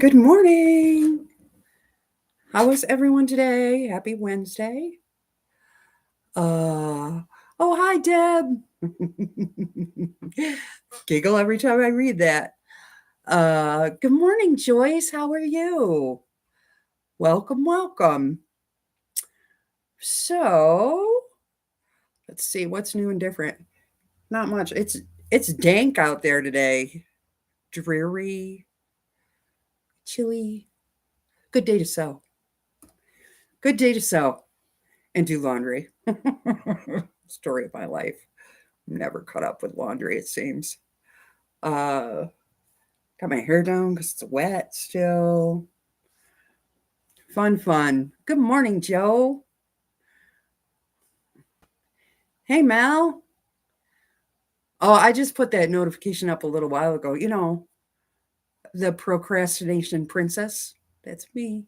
Good morning. How is everyone today? Happy Wednesday. Uh oh, hi Deb. Giggle every time I read that. Good morning, Joyce. How are you? Welcome, welcome. So, let's see what's new and different. Not much. It's dank out there today. Dreary, chilly. Good day to sew. Good day to sew and do laundry. Story of my life. Never caught up with laundry, it seems. Uh, got my hair down because it's wet still. Fun, fun. Good morning, Joe. Hey, Mel. Oh, I just put that notification up a little while ago. The procrastination princess. That's me.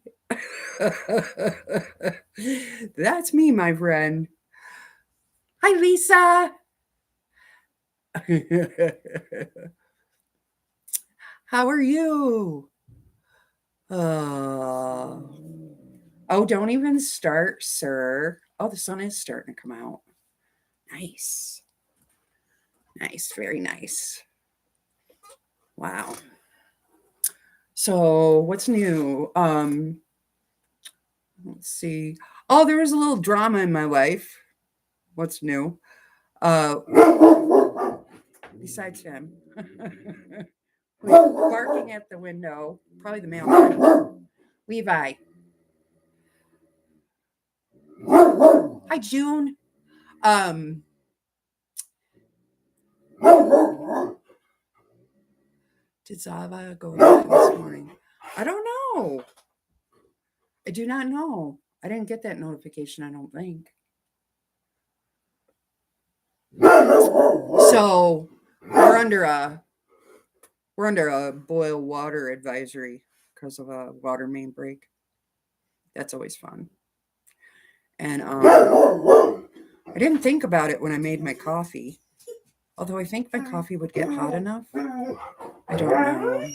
That's me, my friend. Hi, Lisa. How are you? Uh, oh, don't even start, sir. Oh, the sun is starting to come out. Nice. Nice. Very nice. Wow. So, what's new? Let's see. Oh, there was a little drama in my life. What's new? Uh, besides him, barking at the window, probably the mailman. Levi. Hi, June. Um, did Zava go live this morning? I don't know. I do not know. I didn't get that notification, I don't think. So we're under a boil water advisory because of a water main break. That's always fun. And I didn't think about it when I made my coffee. Although I think my coffee would get hot enough. I don't know.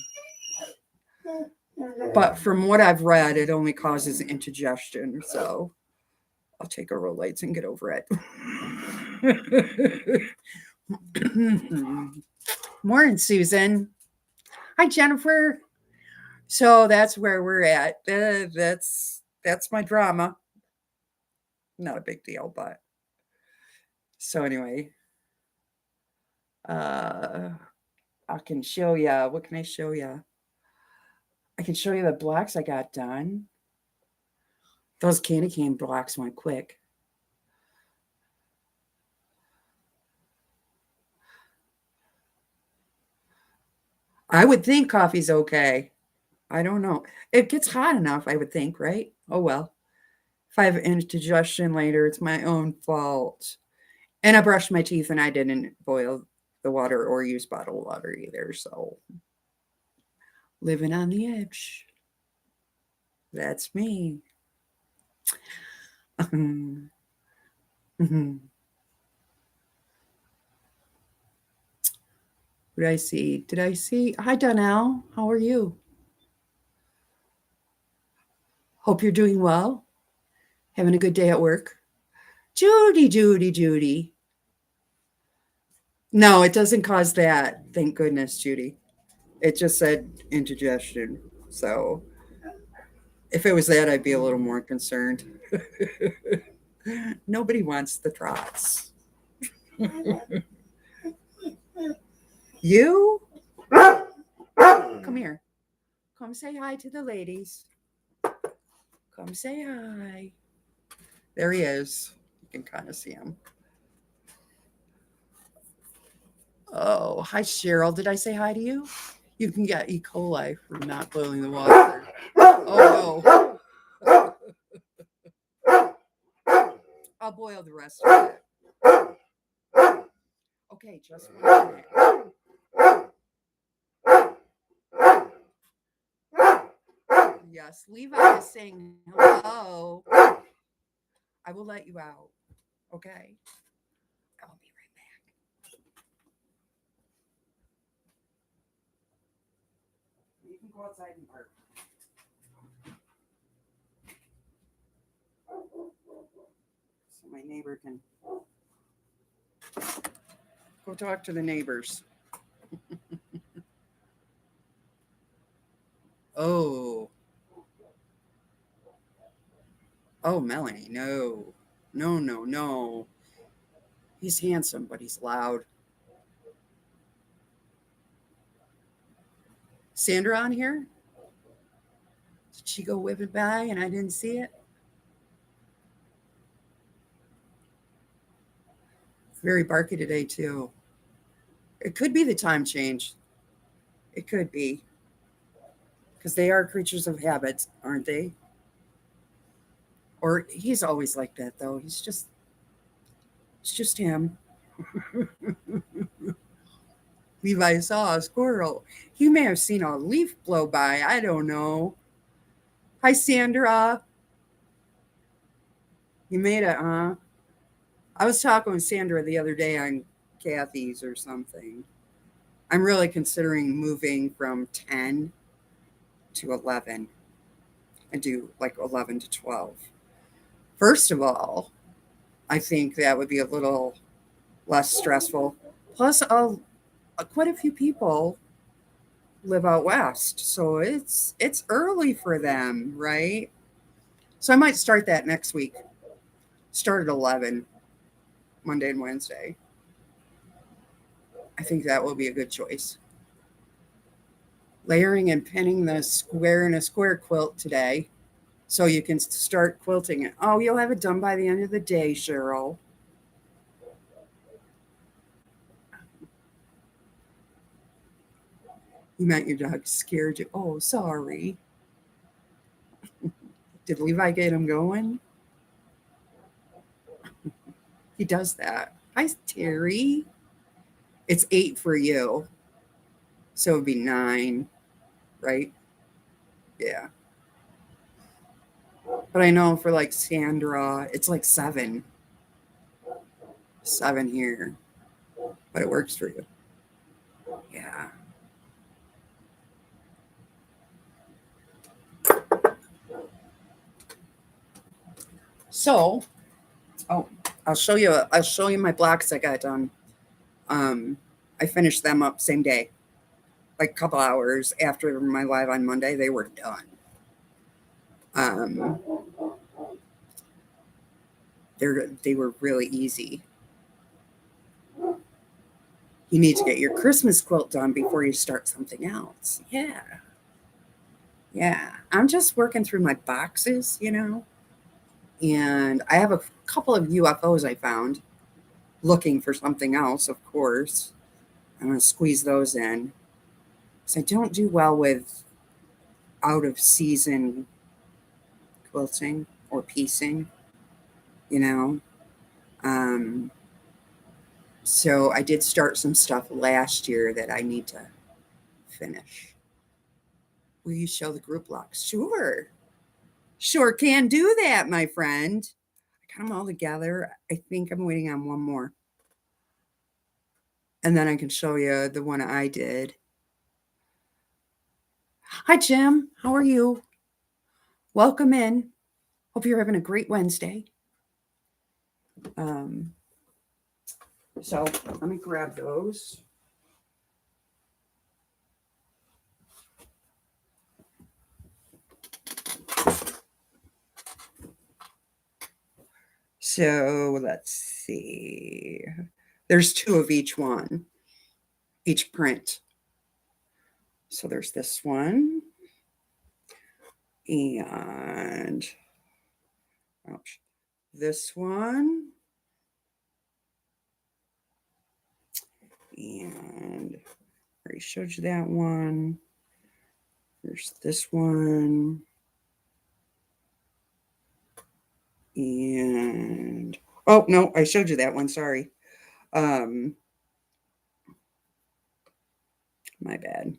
But from what I've read, it only causes indigestion. So I'll take Rolaids and get over it. Morning, Susan. Hi, Jennifer. So that's where we're at. That's my drama. Not a big deal, but so anyway, uh, I can show you. What can I show you? I can show you the blocks I got done. Those candy cane blocks went quick. I would think coffee's okay. I don't know. It gets hot enough, I would think, right? Oh well. If I have indigestion later, it's my own fault. And I brushed my teeth and I didn't boil the water or use bottled water either. So living on the edge. That's me. What did I see? Did I see? Hi, Donnell. How are you? Hope you're doing well. Having a good day at work. Judy, Judy, Judy. No, it doesn't cause that. Thank goodness, Judy. It just said indigestion. So if it was that, I'd be a little more concerned. Nobody wants the trots. You? Come here. Come say hi to the ladies. Come say hi. There he is. You can kind of see him. Oh, hi, Cheryl. Did I say hi to you? You can get E. coli from not boiling the water. Oh, no. I'll boil the rest of it. Okay, just 1 minute. Yes, Levi is saying hello. I will let you out. Okay. I'll be right back. can go outside and bark. So my neighbor can go talk to the neighbors. Oh. Oh, Melanie, no. No, no, no. He's handsome, but he's loud. Sandra on here? Did she go whipping by and I didn't see it? Very barky today, too. It could be the time change. It could be. Because they are creatures of habits, aren't they? Or he's always like that, though. It's just him. Levi saw a squirrel. He may have seen a leaf blow by. I don't know. Hi, Sandra. You made it, huh? I was talking with Sandra the other day on Kathy's or something. I'm really considering moving from 10 to 11 and do like 11 to 12. First of all, I think that would be a little less stressful. Plus, quite a few people live out west, so it's early for them, right? So I might start that next week. Start at 11, Monday and Wednesday. I think that will be a good choice. Layering and pinning the square in a square quilt today so you can start quilting it. Oh, you'll have it done by the end of the day, Cheryl. You meant your dog scared you. Oh, sorry. Did Levi get him going? He does that. Hi, Terry. It's 8 for you. So it'd be 9, right? Yeah. But I know for like Sandra, it's like 7. 7 here. But it works for you. Yeah. So, oh, I'll show you my blocks I got done. I finished them up same day. Like a couple hours after my live on Monday, they were done. Um, they were really easy. You need to get your Christmas quilt done before you start something else. Yeah. Yeah. I'm just working through my boxes, and I have a couple of UFOs I found looking for something else, of course. I'm going to squeeze those in. So I don't do well with out of season quilting or piecing, you know. Um, so I did start some stuff last year that I need to finish. Will you show the group locks? Sure. Sure can do that, my friend. I got them all together. I think I'm waiting on one more. And then I can show you the one I did. Hi, Jim. How are you? Welcome in. Hope you're having a great Wednesday. Um, so let me grab those. So let's see. There's 2 of each one, each print. So there's this one. And ouch, this one. And I already showed you that one. There's this one. And oh no, I showed you that one. Sorry. Um, my bad.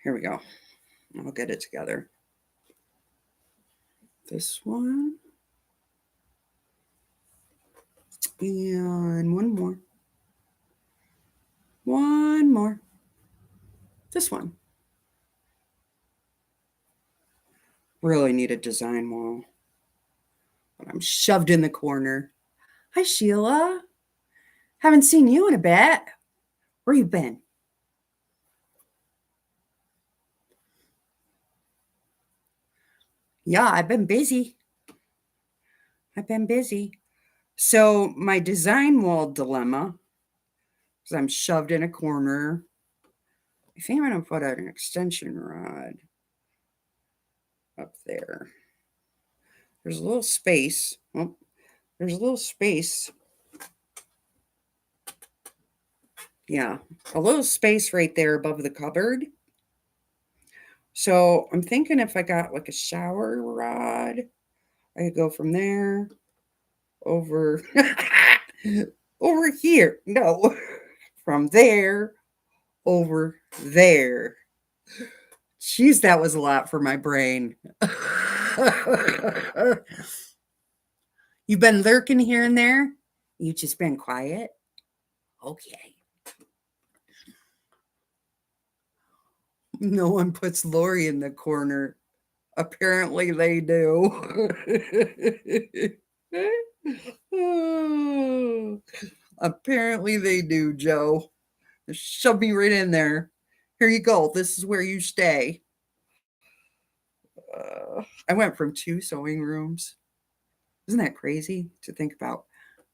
Here we go. I'll get it together. This one. And one more. One more. This one. Really need a design wall. But I'm shoved in the corner. Hi, Sheila. Haven't seen you in a bit. Where you been? Yeah, I've been busy. So my design wall dilemma is I'm shoved in a corner. I think I'm going to put out an extension rod up there. There's a little space. Oh, there's a little space. Yeah, a little space right there above the cupboard. So I'm thinking if I got like a shower rod, I could go from there over over here. No, from there over there. Jeez, that was a lot for my brain. You've been lurking here and there? You just been quiet? Okay. No one puts Lori in the corner. Apparently they do. Apparently they do, Joe. Just shove me right in there. Here you go. This is where you stay. I went from 2 sewing rooms. Isn't that crazy to think about?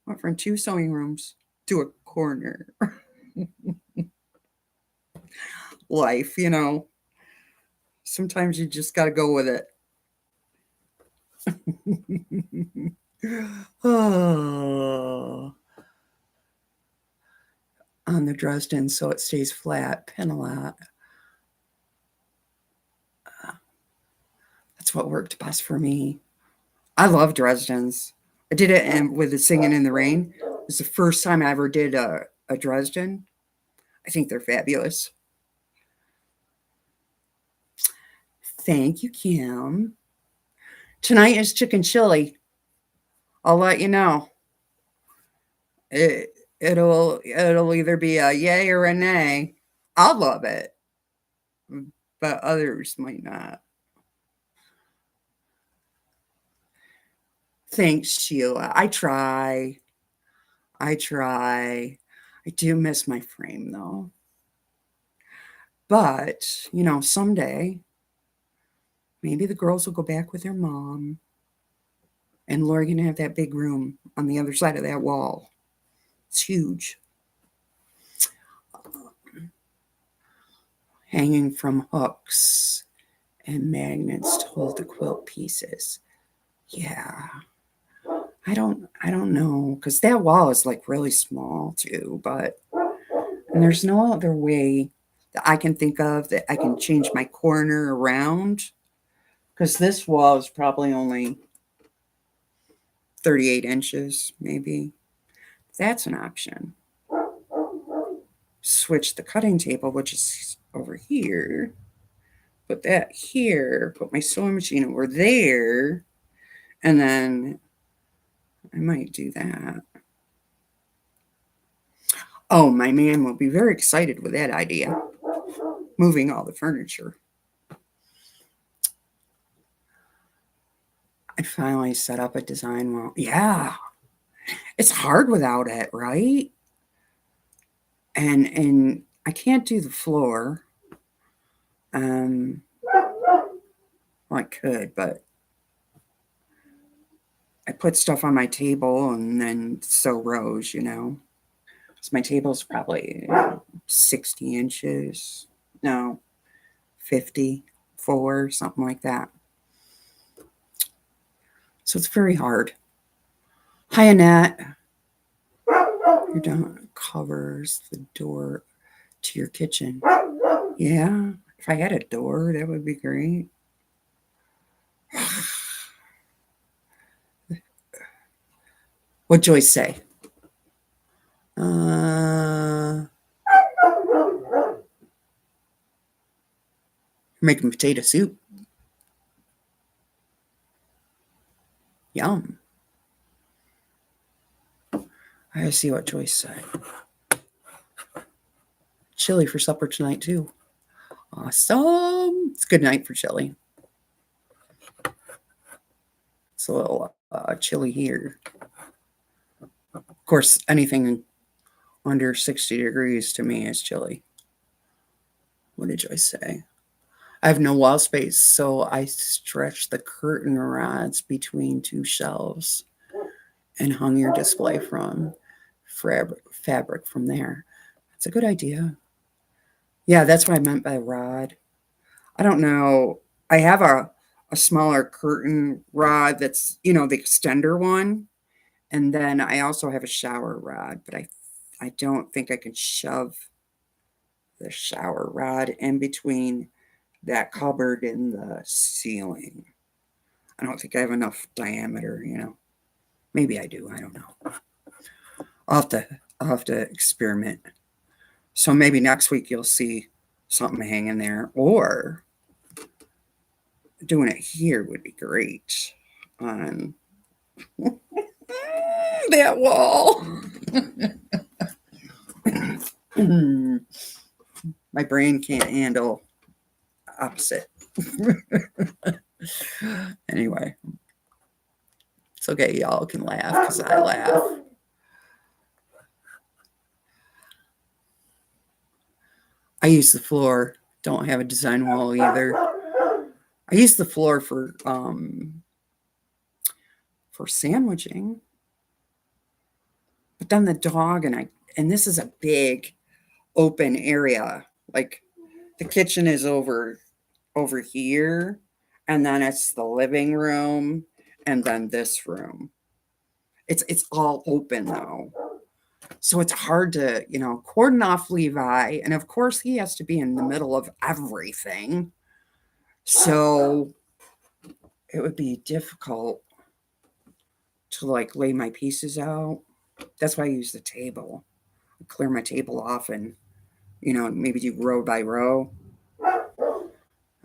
I went from 2 sewing rooms to a corner. Life, you know. Sometimes you just got to go with it. Oh. On the Dresden so it stays flat, pin a lot. That's what worked best for me. I love Dresdens. I did it with the Singing in the Rain. It was the first time I ever did a Dresden. I think they're fabulous. Thank you, Kim. Tonight is chicken chili. I'll let you know. It'll either be a yay or a nay. I'll love it, but others might not. Thanks, Sheila. I try. I do miss my frame though. But, you know, someday maybe the girls will go back with their mom and Lori can have that big room on the other side of that wall. It's huge. Hanging from hooks and magnets to hold the quilt pieces. Yeah. I don't know because that wall is like really small too, but and there's no other way that I can think of that I can change my corner around because this wall is probably only 38 inches, maybe. That's an option. Switch the cutting table, which is over here. Put that here. Put my sewing machine over there. And then I might do that. Oh, my man will be very excited with that idea. Moving all the furniture. I finally set up a design wall. Yeah. It's hard without it, right? And I can't do the floor. Well, I could, but I put stuff on my table and then sew rows, you know. So my table's probably 60 inches. No, 54, something like that. So it's very hard. Hi, Annette. Your dog covers the door to your kitchen. Yeah, if I had a door, that would be great. What'd Joyce say? Making potato soup. Yum. I gotta see what Joyce said. Chili for supper tonight, too. Awesome. It's a good night for chili. It's a little chilly here. Of course, anything under 60 degrees to me is chilly. What did I say? I have no wall space, so I stretched the curtain rods between two shelves and hung your display from fabric from there. That's a good idea. Yeah, that's what I meant by rod. I don't know. I have a smaller curtain rod that's, the extender one. And then I also have a shower rod, but I don't think I can shove the shower rod in between that cupboard and the ceiling. I don't think I have enough diameter. Maybe I do. I don't know. I'll have to experiment. So maybe next week you'll see something hanging there, or doing it here would be great on that wall. My brain can't handle opposite. Anyway, it's okay. Y'all can laugh because I laugh. I use the floor. Don't have a design wall either. I use the floor for sandwiching. But then the dog and this is a big open area. Like the kitchen is over here, and then it's the living room, and then this room. It's all open though. So it's hard to, cordon off Levi. And of course he has to be in the middle of everything. So it would be difficult to lay my pieces out. That's why I use the table. I clear my table off and, maybe do row by row.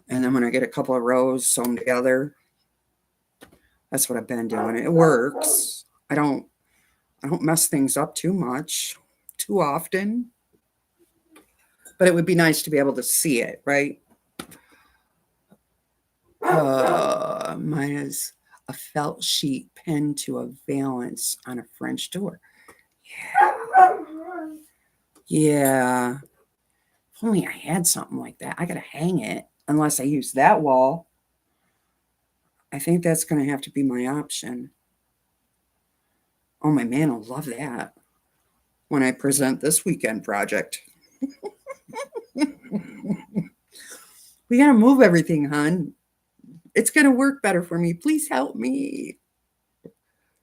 And then when I get a couple of rows, sew them together. That's what I've been doing. It works. I don't mess things up too much, too often. But it would be nice to be able to see it, right? Mine is a felt sheet pinned to a valance on a French door. Yeah. If only I had something like that. I got to hang it unless I use that wall. I think that's going to have to be my option. Oh, my man will love that when I present this weekend project. We got to move everything, hon. It's going to work better for me. Please help me.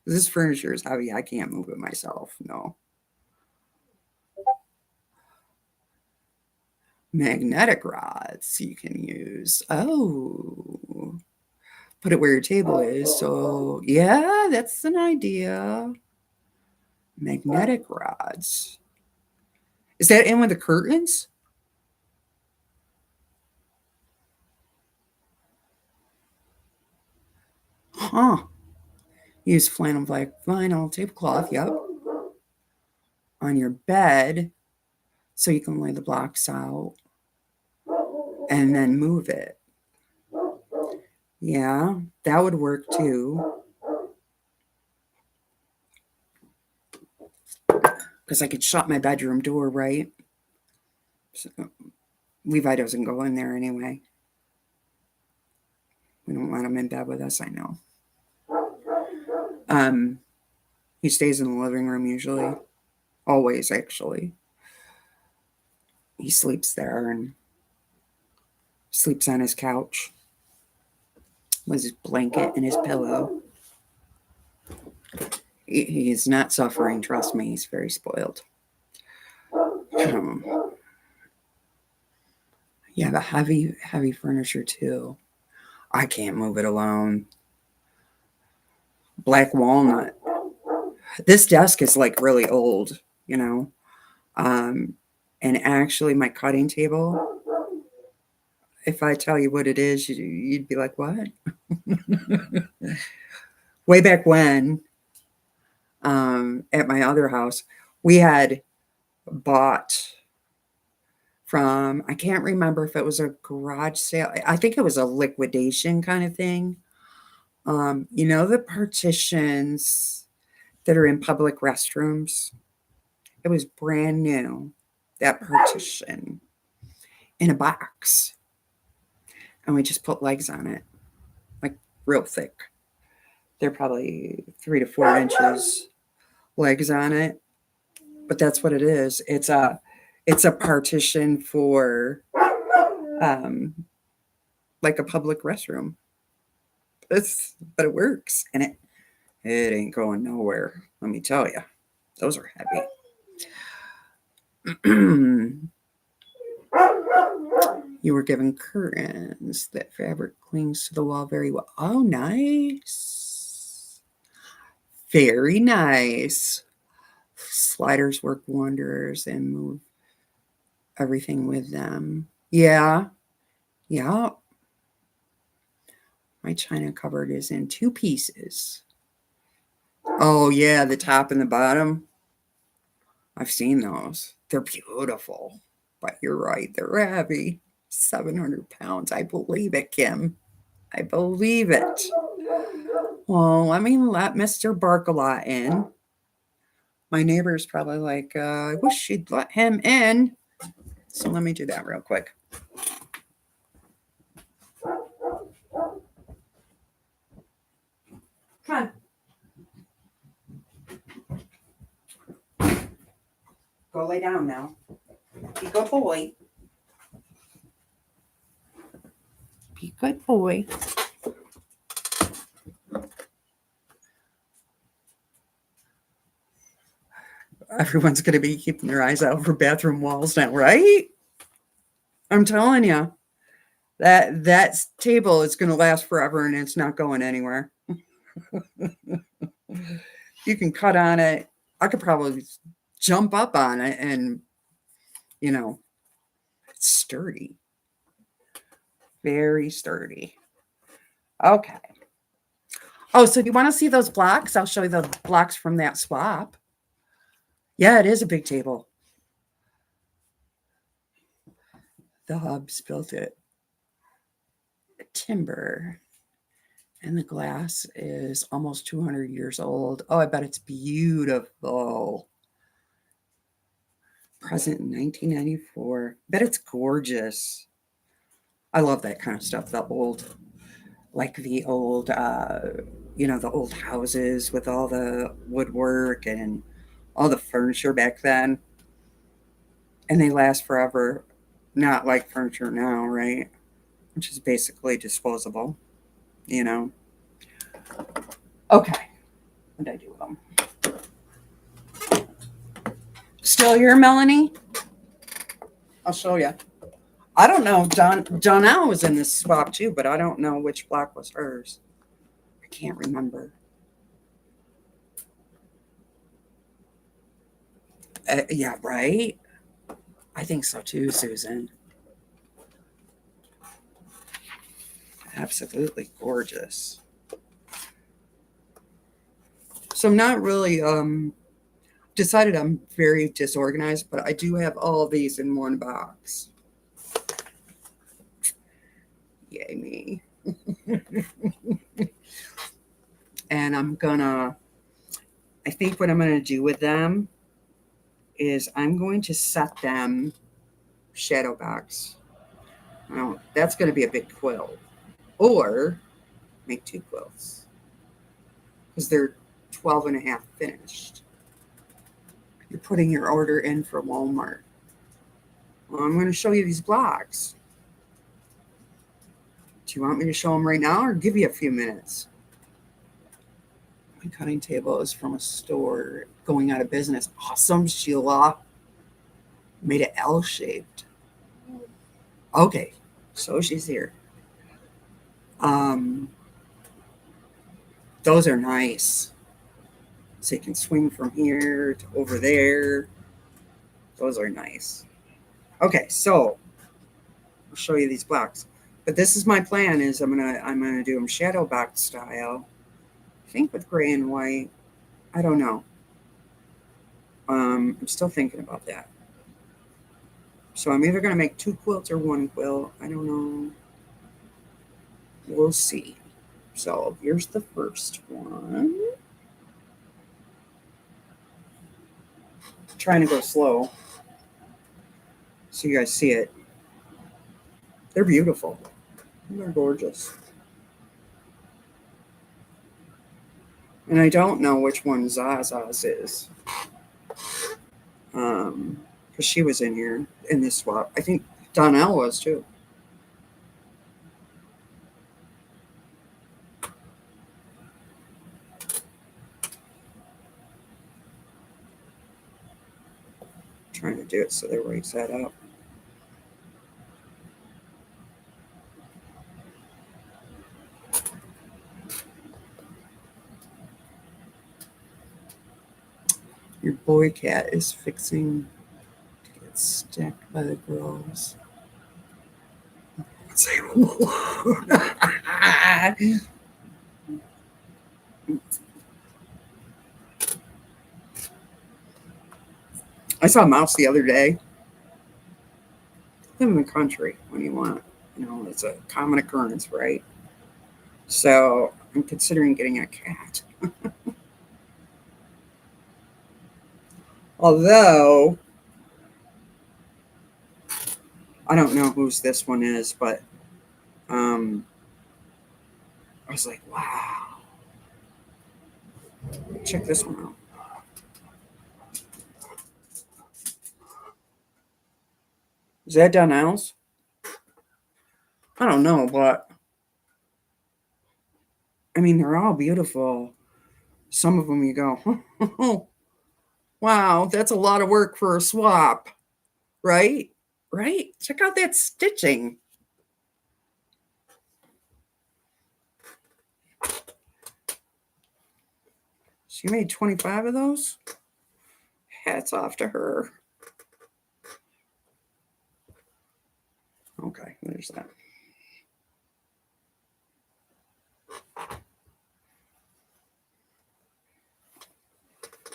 This furniture is heavy. I can't move it myself. No. Magnetic rods you can use. Oh. Put it where your table is. So, yeah, that's an idea. Magnetic rods. Is that in with the curtains? Huh. Use flannel black vinyl tablecloth, yep. On your bed so you can lay the blocks out and then move it. Yeah, that would work too. Because I could shut my bedroom door, right? So, Levi doesn't go in there anyway. We don't want him in bed with us, I know. He stays in the living room usually. Always, actually. He sleeps there and sleeps on his couch with his blanket and his pillow. He's not suffering, trust me. He's very spoiled. Yeah, the heavy furniture too. I can't move it alone. Black walnut. This desk is really old, and actually my cutting table, if I tell you what it is, you'd be like, what? Way back when, at my other house, we had bought from, I can't remember if it was a garage sale. I think it was a liquidation kind of thing. You know the partitions that are in public restrooms? It was brand new, that partition, in a box. And we just put legs on it, like real thick. They're probably 3 to 4 inches legs on it, but that's what it is. It's a partition for um, like a public restroom. But it works, and it ain't going nowhere. Let me tell you, those are heavy. You were given curtains. That fabric clings to the wall very well. Oh, nice. Very nice. Sliders work wonders and move everything with them. Yeah. Yeah. My china cupboard is in 2 pieces. Oh, yeah, the top and the bottom. I've seen those. They're beautiful. But you're right, they're heavy. 700 pounds. I believe it, Kim. I believe it. Well, let me let Mr. Barkalot in. My neighbor's probably like, I wish she'd let him in. So let me do that real quick. Come on. Go lay down now. Be a good boy. Be a good boy. Everyone's going to be keeping their eyes out for bathroom walls now, right? I'm telling you, that table is going to last forever and it's not going anywhere. You can cut on it. I could probably jump up on it and, it's sturdy. Very sturdy. Okay. Oh, so if you want to see those blocks, I'll show you the blocks from that swap. Yeah, it is a big table. The Hubs built it. Timber. And the glass is almost 200 years old. Oh, I bet it's beautiful. Present in 1994. Bet it's gorgeous. I love that kind of stuff. The old the old houses with all the woodwork and all the furniture back then. And they last forever. Not like furniture now, right? Which is basically disposable, you know. Okay. What did I do with them? Still here, Melanie? I'll show you. I don't know. Donnell was in this swap too, but I don't know which block was hers. I can't remember. Yeah, right? I think so too, Susan. Absolutely gorgeous. So I'm not really decided I'm very disorganized, but I do have all of these in one box. Yay me. And I think what I'm gonna do with them is I'm going to set them shadow box. Now, that's going to be a big quilt. Or make 2 quilts. Because they're 12 and a half finished. You're putting your order in for Walmart. Well, I'm going to show you these blocks. Do you want me to show them right now or give you a few minutes? My cutting table is from a store going out of business. Awesome, Sheila. Made it L-shaped. Okay, so she's here. Those are nice. So you can swing from here to over there. Those are nice. Okay, so I'll show you these blocks. But this is my plan: is I'm gonna do them shadow box style. I think with gray and white. I don't know. I'm still thinking about that. So I'm either gonna make 2 quilts or 1 quilt. I don't know. We'll see. So here's the first one. Trying to go slow so you guys see it. They're beautiful. They're gorgeous. And I don't know which one Zaza's is. Because she was in here in this swap. I think Donnell was too. Trying to do it so they're right side up. Your boy cat is fixing to get stacked by the girls. Say I saw a mouse the other day. Live in the country when you want. It's a common occurrence, right? So I'm considering getting a cat. Although I don't know whose this one is, but I was like, wow. Check this one out. Is that Donnell's? I don't know, but I mean, they're all beautiful. Some of them you go, oh, wow, that's a lot of work for a swap, right? Right? Check out that stitching. She made 25 of those. Hats off to her. Okay, there's that.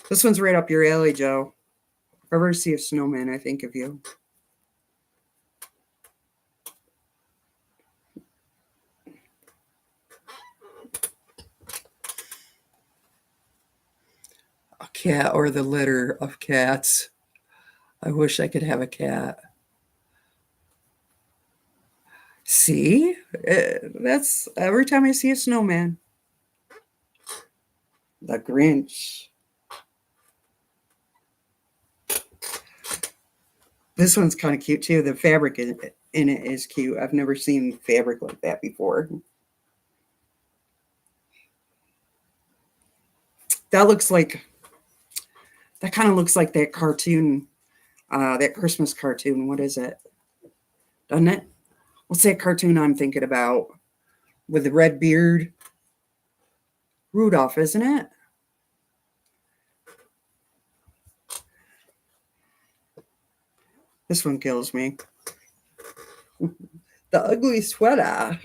This one's right up your alley, Joe. If I ever see a snowman, I think of you. A cat or the litter of cats. I wish I could have a cat. See? That's every time I see a snowman. The Grinch. This one's kind of cute too. The fabric in it is cute. I've never seen fabric like that before. That kind of looks like that cartoon, that Christmas cartoon. What is it? Doesn't it? What's that cartoon I'm thinking about with the red beard? Rudolph, isn't it? This one kills me. The ugly sweater.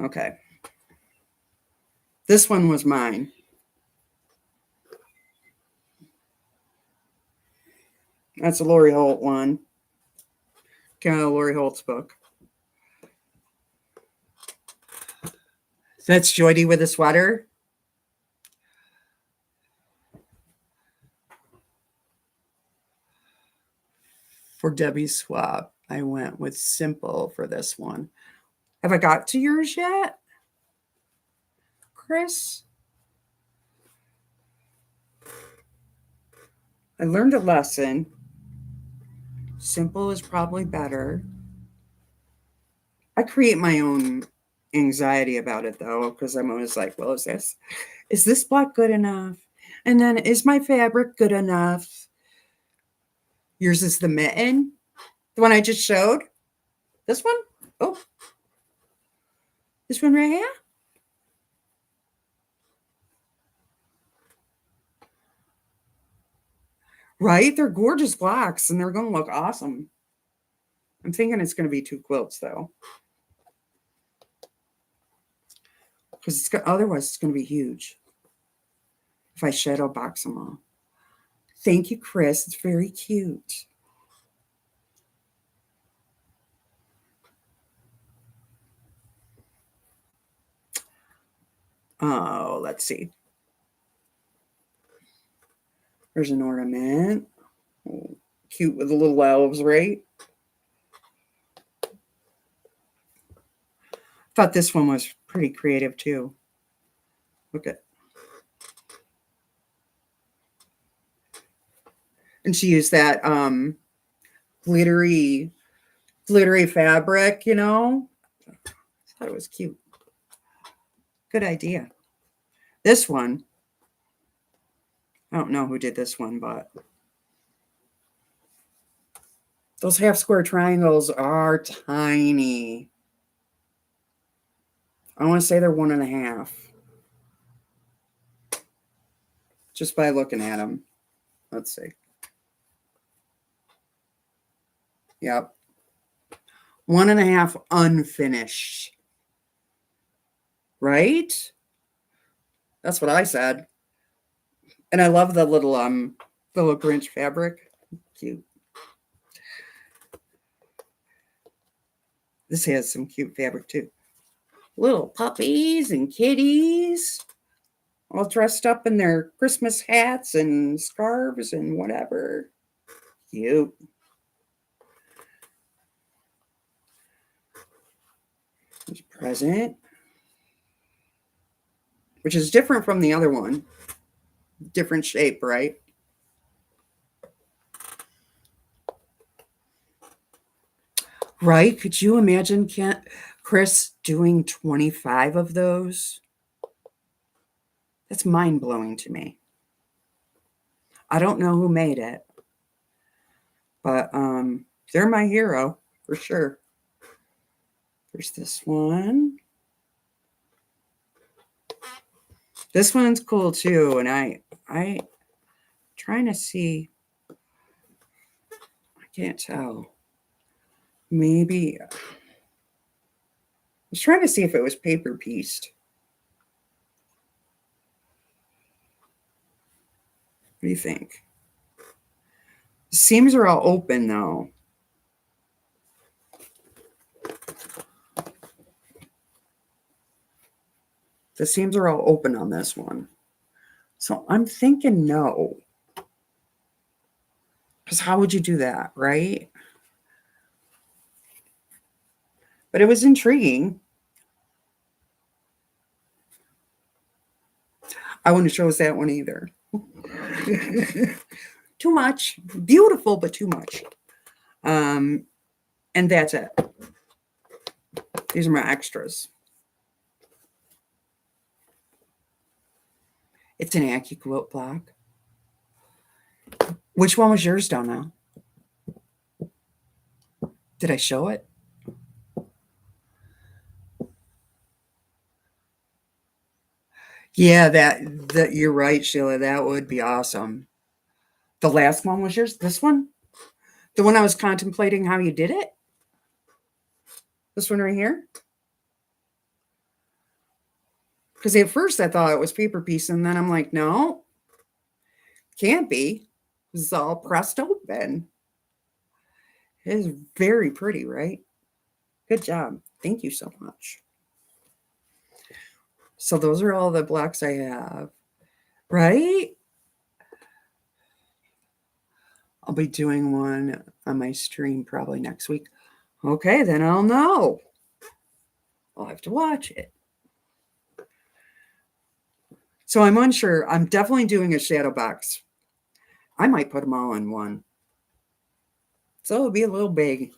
Okay. This one was mine. That's a Lori Holt one. Kind of Lori Holt's book. That's Jody with a sweater. For Debbie's swap, I went with simple for this one. Have I got to yours yet, Chris? I learned a lesson. Simple is probably better. I create my own anxiety about it though, because I'm always like, well, is this black good enough? And then is my fabric good enough? Yours is the mitten, the one I just showed. This one? Oh, this one right here? Right? They're gorgeous blacks and they're going to look awesome. I'm thinking it's going to be 2 quilts though. Because otherwise it's going to be huge. If I shadow box them all. Thank you, Chris. It's very cute. Oh, let's see. There's an ornament. Oh, cute with the little elves, right? Thought this one was pretty creative too. Look at, and she used that glittery fabric, you know. I thought it was cute. Good idea. This one, I don't know who did this one, but those half square triangles are tiny. I want to say they're 1.5. Just by looking at them. Let's see. Yep. 1.5 unfinished. Right? That's what I said. And I love the little Grinch fabric. Cute. This has some cute fabric too. Little puppies and kitties, all dressed up in their Christmas hats and scarves and whatever. Cute. There's a present, which is different from the other one. Different shape, right? Right? Could you imagine Chris doing 25 of those? That's mind-blowing to me. I don't know who made it, but they're my hero for sure. There's this one. This one's cool too, and I trying to see. I can't tell. Maybe I was trying to see if it was paper pieced. What do you think? The seams are all open though. The seams are all open on this one. So I'm thinking no. Because how would you do that, right? But it was intriguing. I wouldn't have chose that one either. Too much. Beautiful, but too much. And that's it. These are my extras. It's an AccuQuilt block. Which one was yours, Donna? Did I show it? Yeah, that you're right, Sheila. That would be awesome. The last one was yours? This one? The one I was contemplating how you did it? This one right here? Because at first I thought it was paper piece, and then I'm like, no, can't be. It's all pressed open. It is very pretty, right? Good job. Thank you so much. So those are all the blocks I have, right? I'll be doing one on my stream probably next week. Okay, then I'll know. I'll have to watch it. So I'm unsure. I'm definitely doing a shadow box. I might put them all in one. So it'll be a little big.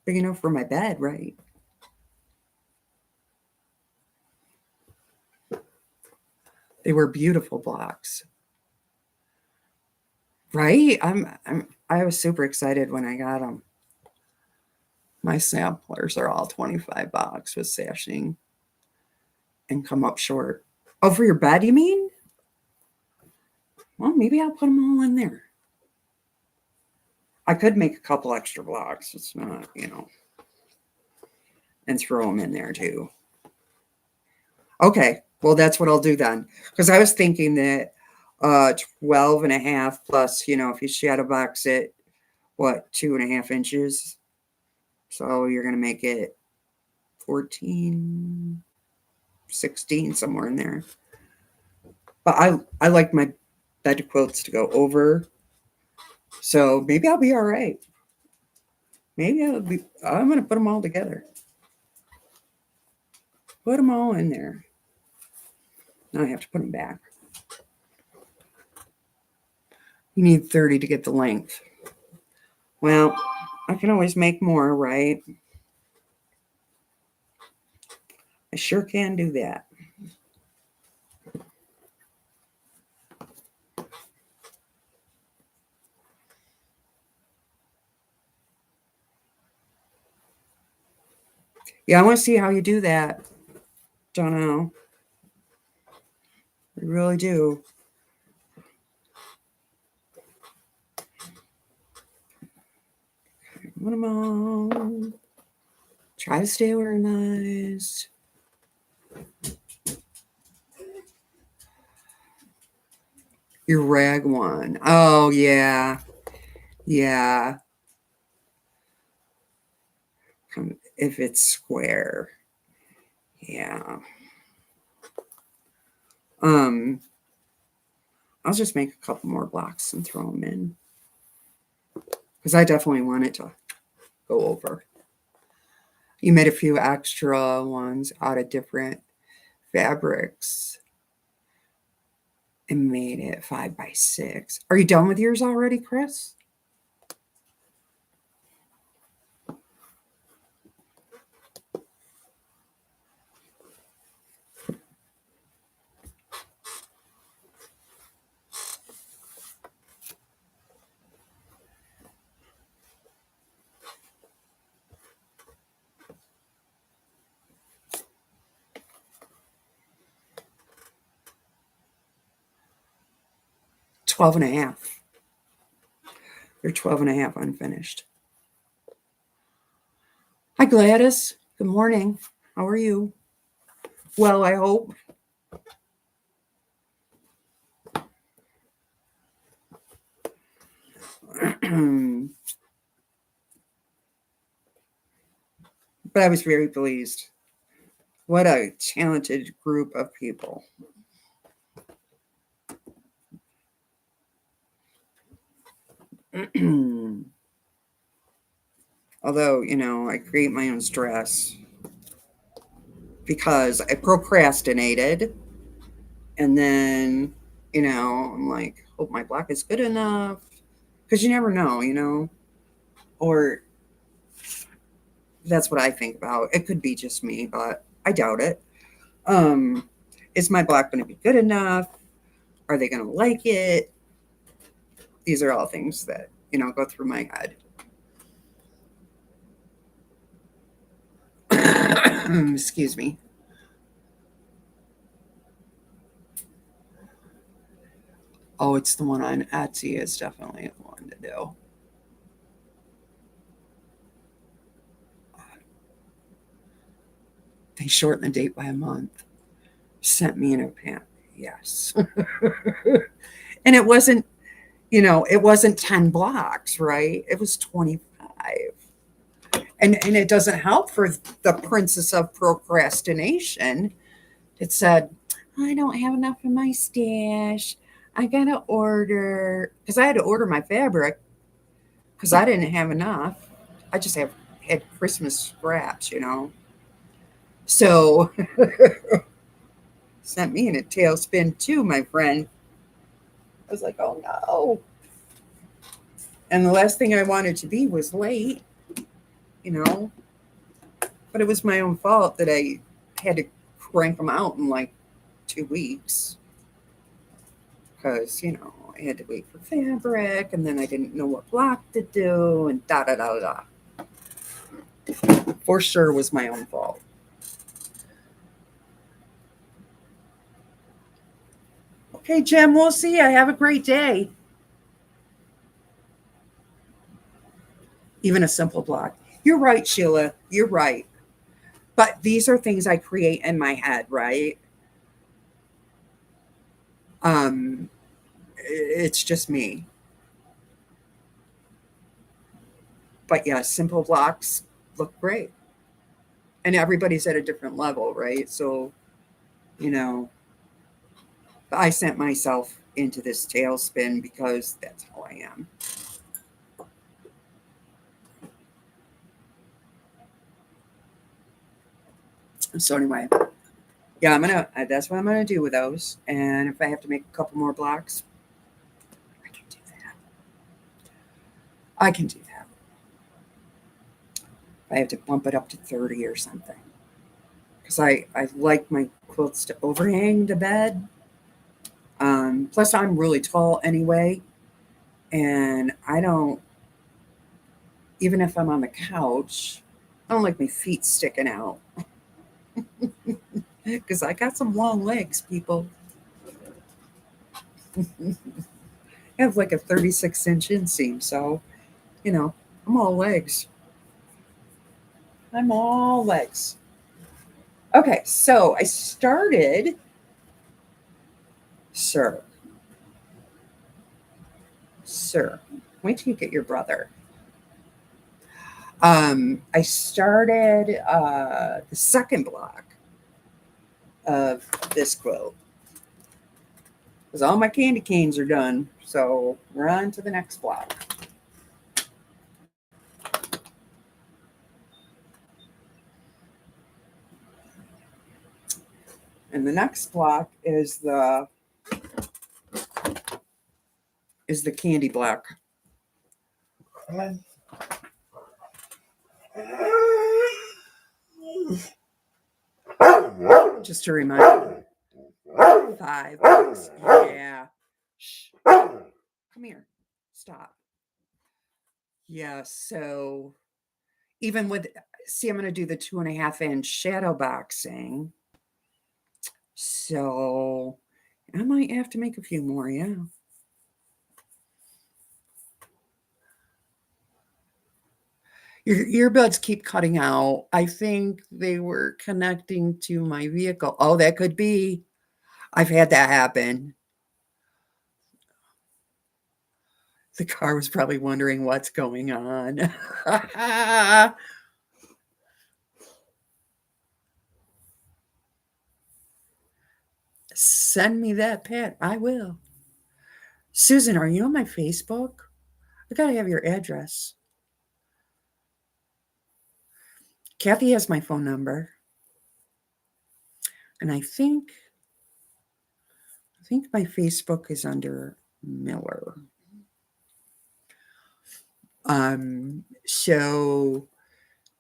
Big enough for my bed, right? They were beautiful blocks. Right? I was super excited when I got them. My samplers are all $25 with sashing and come up short. Oh, for your bed, you mean? Well, maybe I'll put them all in there. I could make a couple extra blocks. It's not, and throw them in there too. Okay, well, that's what I'll do then. Because I was thinking that 12.5 plus, if you shadow box it, what, 2.5 inches? So you're going to make it 14. 16, somewhere in there. But I like my bed quilts to go over. So maybe I'll be all right. Maybe I'm going to put them all together. Put them all in there. Now I have to put them back. You need 30 to get the length. Well, I can always make more, right? I sure can do that. Yeah, I want to see how you do that. Don't know. I really do. Put them all. Try to stay organized. Your rag one. Oh, yeah. Yeah. If it's square. Yeah. I'll just make a couple more blocks and throw them in. Because I definitely want it to go over. You made a few extra ones out of different fabrics and made it 5x6. Are you done with yours already, Chris? Twelve and a half. You're 12 and a half unfinished. Hi, Gladys. Good morning. How are you? Well, I hope. But I was very pleased. What a talented group of people. Although, I create my own stress because I procrastinated. And then, I'm like, hope my block is good enough. Because you never know. Or that's what I think about. It could be just me, but I doubt it. Is my block going to be good enough? Are they going to like it? These are all things that, go through my head. Excuse me. Oh, it's the one on Etsy. It's definitely the one to do. They shortened the date by a month. Sent me in a pan. Yes. And it wasn't, it wasn't 10 blocks, right? It was 25. And it doesn't help for the princess of procrastination. It said, I don't have enough in my stash. I gotta order, because I had to order my fabric because I didn't have enough. I just had Christmas scraps. So sent me in a tailspin too, my friend. I was like, oh no. And the last thing I wanted to be was late, but it was my own fault that I had to crank them out in like 2 weeks because, I had to wait for fabric and then I didn't know what block to do and da da da da. For sure was my own fault. Okay, Jim, we'll see you. Have a great day. Even a simple block. You're right, Sheila. You're right. But these are things I create in my head, right? It's just me. But yeah, simple blocks look great. And everybody's at a different level, right? So you know, I sent myself into this tailspin because that's how I am. So anyway, yeah, that's what I'm gonna do with those. And if I have to make a couple more blocks, I can do that. I can do that. If I have to bump it up to 30 or something. Because I like my quilts to overhang the bed. Plus, I'm really tall anyway, and I don't, even if I'm on the couch, I don't like my feet sticking out because I got some long legs, people. I have like a 36-inch inseam, so, you know, I'm all legs. I'm all legs. Okay, so I started, sir, sir, wait till you get your brother. I started the second block of this quilt because all my candy canes are done. So we're on to the next block. And the next block is the candy block. Just a reminder. 5 blocks. Yeah. Shh. Come here. Stop. Yeah. So even with, see, I'm going to do the 2.5-inch shadow boxing. So I might have to make a few more. Yeah. Your earbuds keep cutting out. I think they were connecting to my vehicle. Oh, that could be. I've had that happen. The car was probably wondering what's going on. Send me that pet. I will. Susan, are you on my Facebook? I gotta have your address. Kathy has my phone number. And I think my Facebook is under Miller. So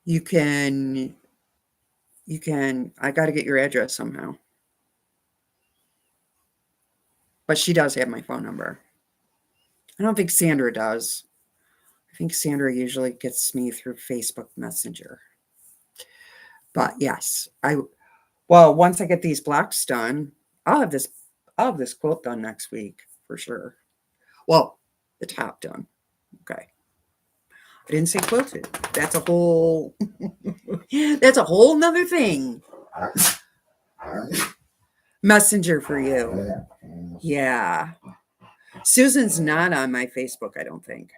you can I got to get your address somehow. But she does have my phone number. I don't think Sandra does. I think Sandra usually gets me through Facebook Messenger. But yes, once I get these blocks done, I'll have this quilt done next week for sure. Well, the top done. Okay. I didn't say quilted. That's a whole that's a whole nother thing. Messenger for you. Yeah. Susan's not on my Facebook, I don't think.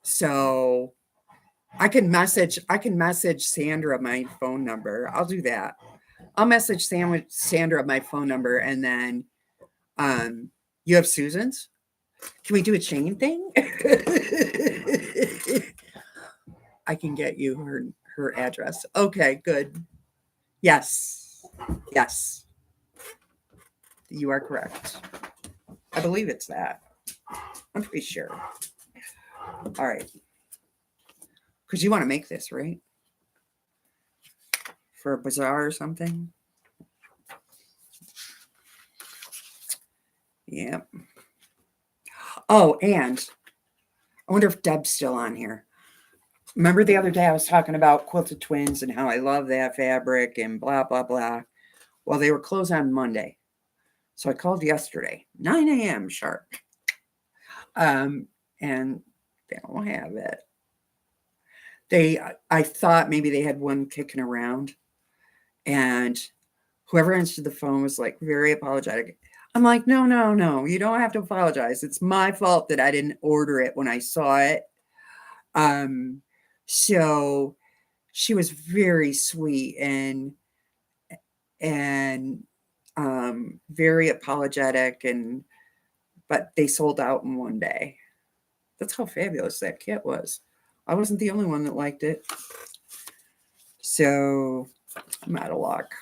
So I can message Sandra my phone number. I'll do that. I'll message Sandra my phone number and then you have Susan's? Can we do a chain thing? I can get you her address. Okay, good. Yes. Yes. You are correct. I believe it's that. I'm pretty sure. All right. Because you want to make this, right? For a bazaar or something? Yep. Oh, and I wonder if Deb's still on here. Remember the other day I was talking about Quilted Twins and how I love that fabric and blah, blah, blah. Well, they were closed on Monday. So I called yesterday, 9 a.m. sharp. And they don't have it. I thought maybe they had one kicking around. And whoever answered the phone was like very apologetic. I'm like, no, no, no, you don't have to apologize. It's my fault that I didn't order it when I saw it. So she was very sweet and and very apologetic, but they sold out in one day. That's how fabulous that kit was. I wasn't the only one that liked it. So I'm out of luck.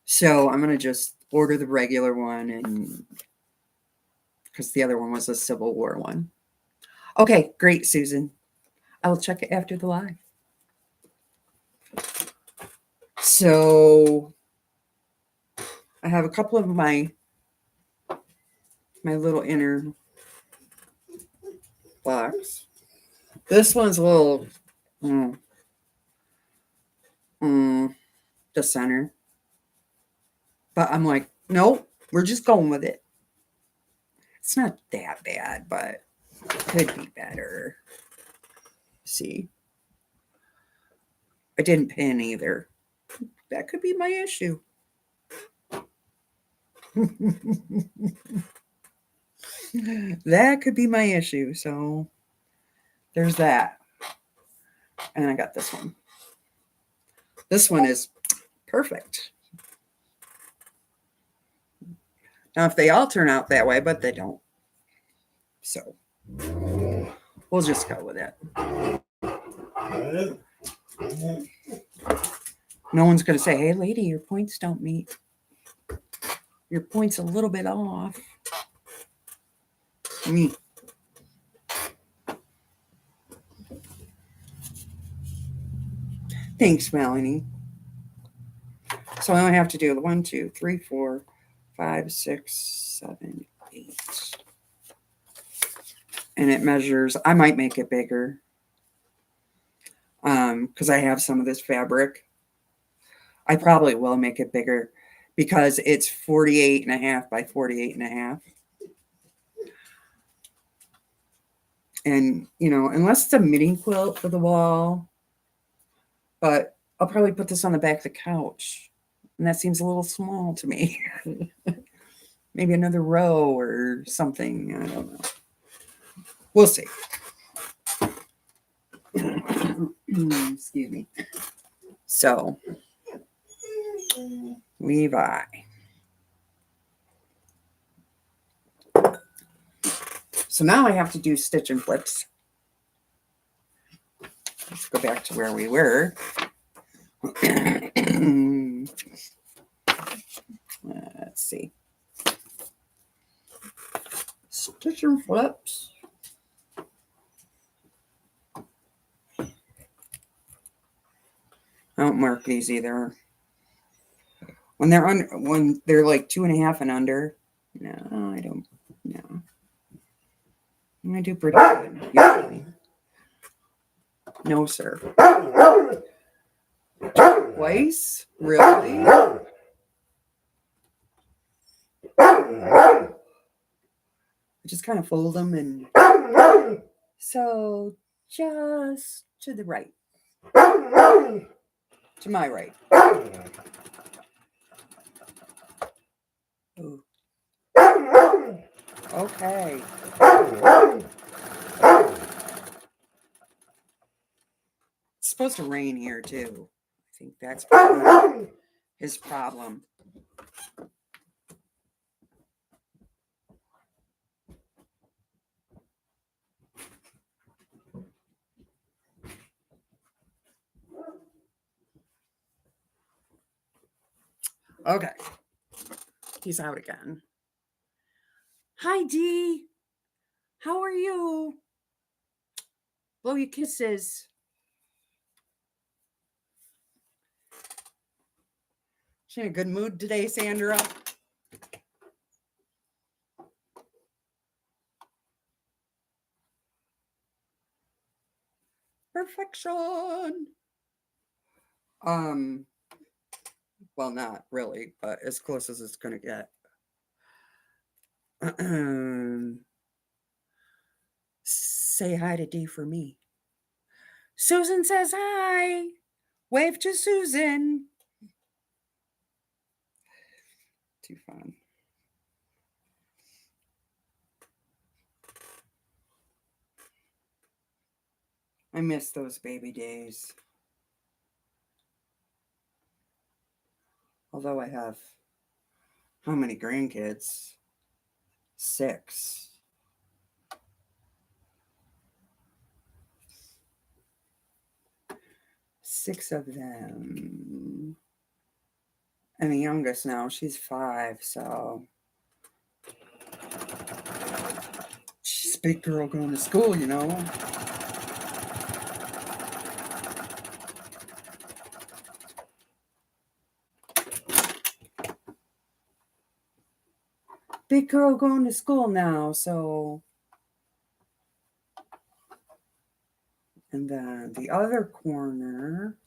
So I'm going to just order the regular one, and because the other one was a Civil War one. Okay, great, Susan. I will check it after the live. So I have a couple of my little inner box. This one's a little the center. But I'm like, nope, we're just going with it. It's not that bad, but it could be better. See, I didn't pin either. That could be my issue. That could be my issue. So there's that. And I got this one. This one is perfect. Now, if they all turn out that way, but they don't. So we'll just go with it. No one's going to say, hey, lady, your points don't meet. Your point's a little bit off. Me. Thanks, Melanie. So I only have to do the 1, 2, 3, 4, 5, 6, 7, 8. And it measures, I might make it bigger. Because I have some of this fabric. I probably will make it bigger because it's 48.5 by 48.5. And, you know, unless it's a knitting quilt for the wall, but I'll probably put this on the back of the couch. And that seems a little small to me. Maybe another row or something. I don't know. We'll see. Excuse me. So, Levi. So now I have to do stitch and flips. Let's go back to where we were. Let's see. Stitch and flips. I don't mark these either. When they're like 2.5 and under, no, I don't. No, I do pretty good usually. No, sir. Twice? Really? I just kind of fold them and so just to the right. To my right. Ooh. Okay. It's supposed to rain here too. I think that's his problem. Okay. He's out again. Hi, Dee. How are you? Blow you kisses. She in a good mood today, Sandra? Perfection. Well, not really, but as close as it's gonna get. Say hi to Dee for me. Susan says hi. Wave to Susan. Too fun. I miss those baby days. Although I have how many grandkids? 6. Six of them. And the youngest now, she's 5, so she's a big girl going to school, you know. Big girl going to school now, so. And then the other corner,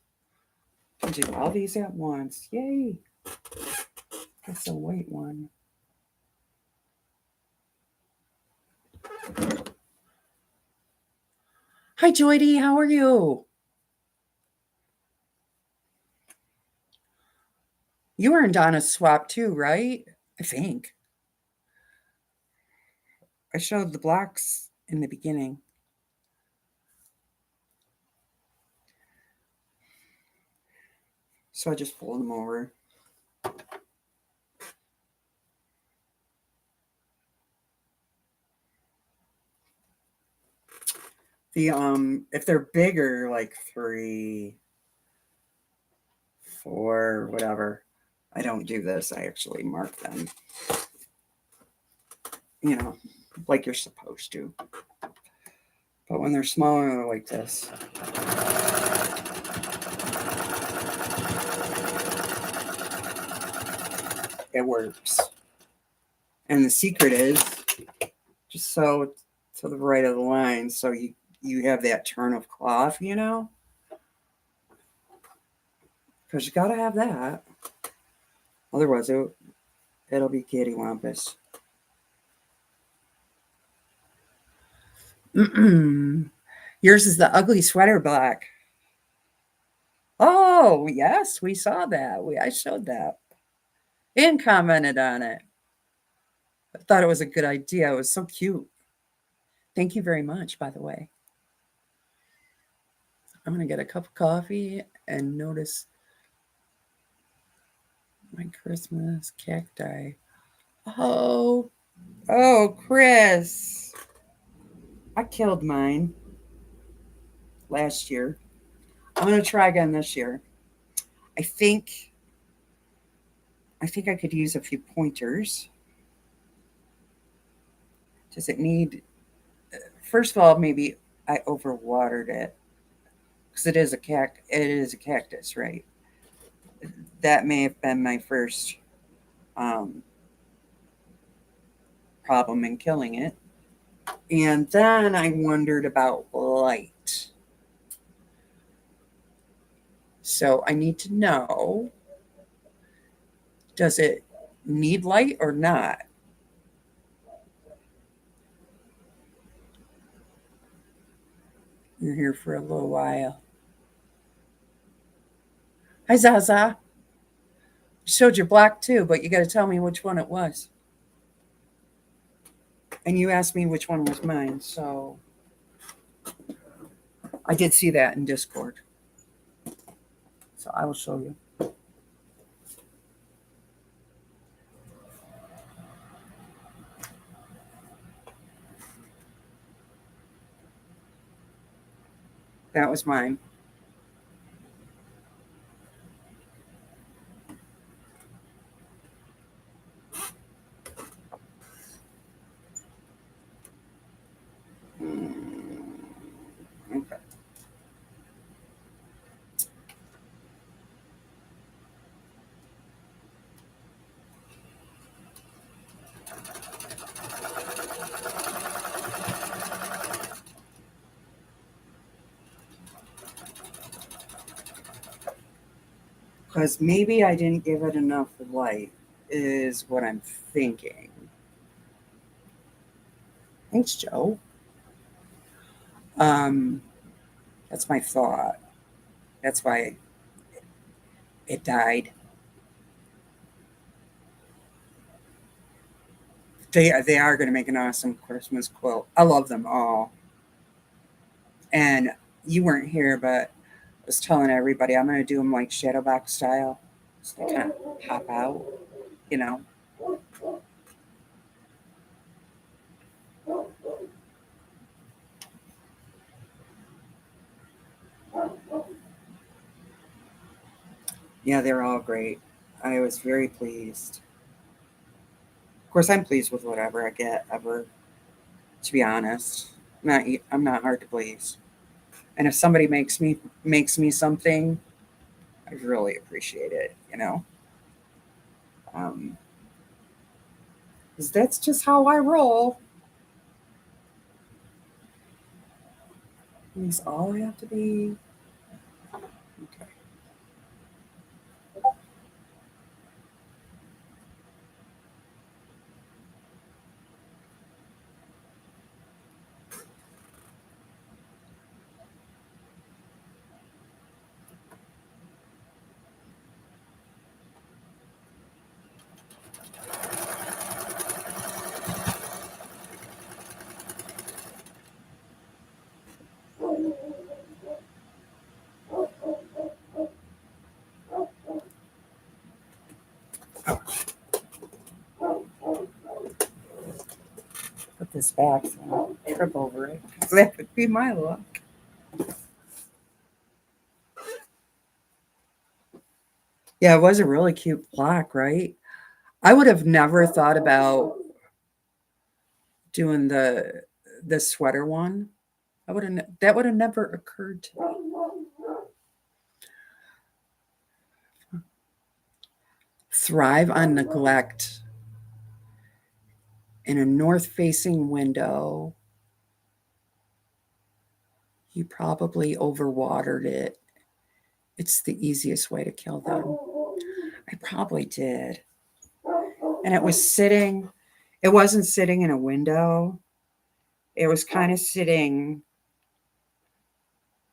I do all these at once. Yay! That's a white one. Hi, Joydy. How are you? You were in Donna's swap too, right? I think. I showed the blocks in the beginning. So I just fold them over. The if they're bigger, like 3, 4, whatever, I don't do this. I actually mark them. You know, like you're supposed to. But when they're smaller like this, it works. And the secret is just so to the right of the line, so you have that turn of cloth, you know, because you got to have that. Otherwise, it'll be cattywampus. Yours is the ugly sweater black. Oh yes, we saw that. I showed that and commented on it. I thought it was a good idea. It was so cute. Thank you very much, by the way. I'm going to get a cup of coffee and notice my Christmas cacti. Oh, Chris. I killed mine last year. I'm going to try again this year. I think I could use a few pointers. Does it need, first of all, maybe I overwatered it because it is a cactus, right? That may have been my first problem in killing it. And then I wondered about light. So I need to know, does it need light or not? You're here for a little while. Hi, Zaza. Showed your black too, but you got to tell me which one it was. And you asked me which one was mine, so I did see that in Discord. So I will show you. That was mine. Okay. Because maybe I didn't give it enough light, is what I'm thinking. Thanks, Joe. That's my thought. That's why it died. They are going to make an awesome Christmas quilt. I love them all. And you weren't here, but I was telling everybody I'm going to do them like Shadowbox style. So they pop out, you know. Yeah, they're all great. I was very pleased. Of course, I'm pleased with whatever I get ever. To be honest, I'm not hard to please. And if somebody makes me something, I really appreciate it. Um, 'Cause that's just how I roll. These all have to be okay. Put this back so I don't trip over it. 'Cause that would be my luck. Yeah, it was a really cute plaque, right? I would have never thought about doing the sweater one. That would have never occurred to me. Thrive on neglect in a north facing window. You probably overwatered it. It's the easiest way to kill them. I probably did. And it wasn't sitting in a window. It was kind of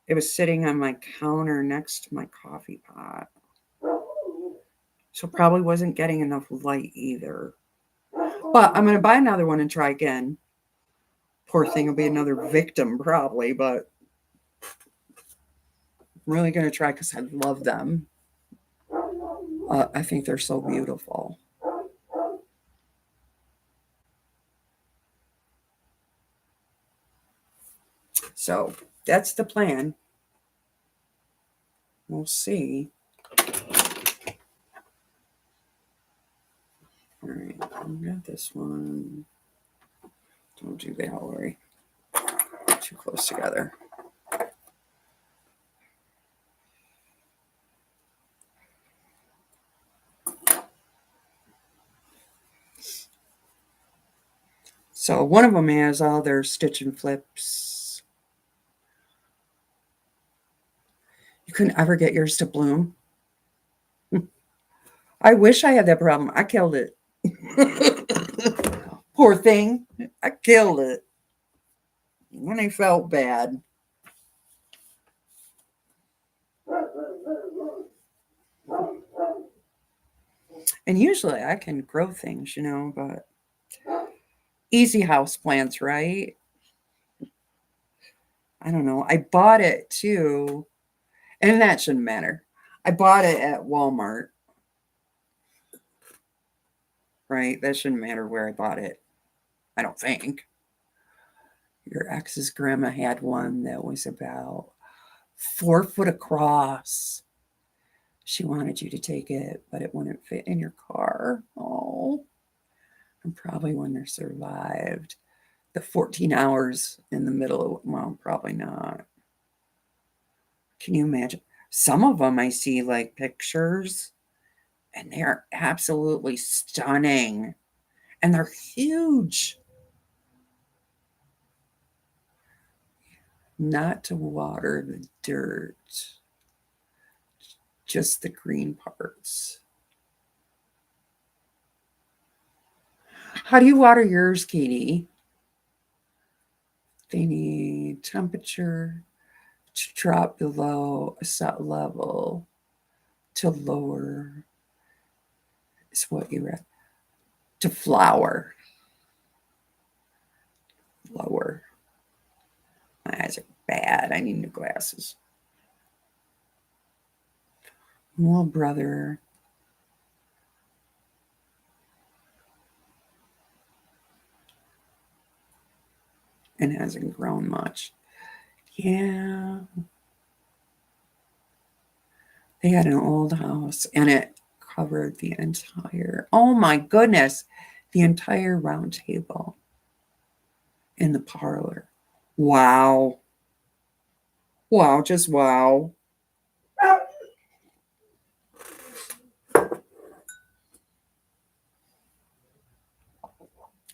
it was sitting on my counter next to my coffee pot. So probably wasn't getting enough light either. But I'm going to buy another one and try again. Poor thing will be another victim probably, but I'm really going to try because I love them. I think they're so beautiful. So that's the plan. We'll see. All right, I got this one. Don't do that, Lori. Too close together. So one of them has all their stitch and flips. You couldn't ever get yours to bloom. I wish I had that problem. I killed it. Poor thing. I killed it. And I felt bad. And usually I can grow things, but easy house plants, right? I don't know. I bought it too, and that shouldn't matter. I bought it at Walmart, right? That shouldn't matter where I bought it. I don't think. Your ex's grandma had one that was about 4 foot across. She wanted you to take it, but it wouldn't fit in your car. Oh, and probably wouldn't have survived the 14 hours in the middle of, well, probably not. Can you imagine? Some of them I see like pictures and they're absolutely stunning and they're huge. Not to water the dirt, just the green parts. How do you water yours, Katie? They need temperature to drop below a set level to lower is what you read. To flower. Lower. My eyes are bad. I need new glasses. Well, brother, and hasn't grown much. Yeah. They had an old house and it covered the entire, oh my goodness, the entire round table in the parlor. Wow. Wow, just wow.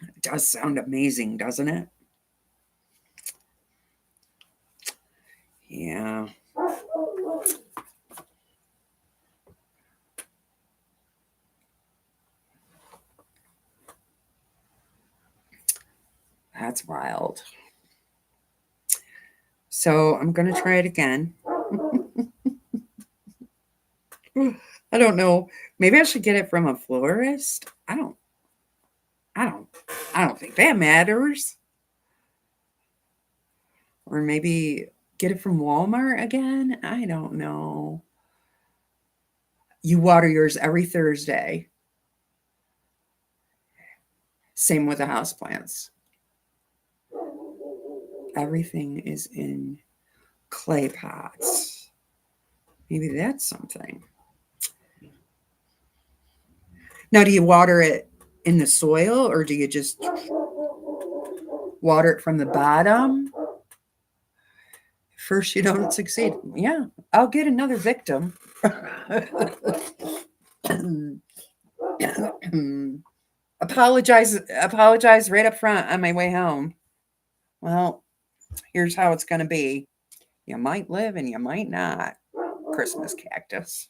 It does sound amazing, doesn't it? Yeah. That's wild. So I'm going to try it again. I don't know. Maybe I should get it from a florist. I don't, I don't think that matters. Or maybe get it from Walmart again. I don't know. You water yours every Thursday. Same with the houseplants. Everything is in clay pots. Maybe that's something. Now, do you water it in the soil or do you just water it from the bottom? First, you don't succeed. Yeah, I'll get another victim. apologize right up front on my way home. Well, here's how it's going to be. You might live and you might not. Christmas cactus.